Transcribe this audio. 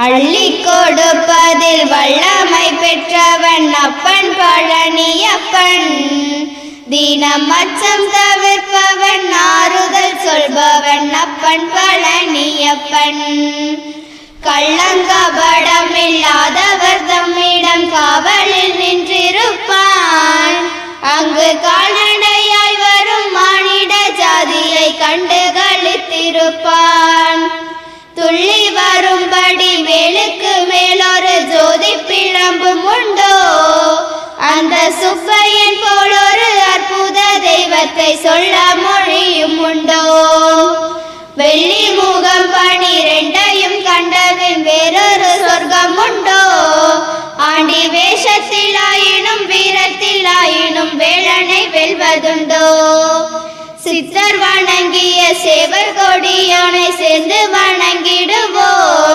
அள்ளி கொடுப்பதில் வல்லமை பெற்றவன் அப்பன் பழனியப்பன். தினம் அச்சம் தவிர்ப்பவன் ஆறுதல் சொல்பவன் அப்பன் பழனியப்பன். கள்ளங்கபடம் இல்லாதவர் தம்மிடம் காவலில் நின்றிருப்பான். அங்கு கால்நடையாய் வரும் மானிட ஜாதியை கண்டு களித்திருப்பான். துள்ளி வரும்படி வேலுக்கு மேலொரு ஜோதி பிழம்பும் உண்டோ, அந்த சுப்பையன் போலொரு அற்புத தெய்வத்தை சொல்ல மொழியும் உண்டோ. வெள்ளி முகம் 12 கண்டபின் வேறொரு சொர்க்கம் உண்டோ, ஆண்டி வேஷத்திலாயினும் வீரத்திலாயினும் வேலனை வெல்வதுண்டோ. சித்தர் வணங்கிய சேவர் கொடியோனை சேர்ந்து வணங்கிடுவோம்,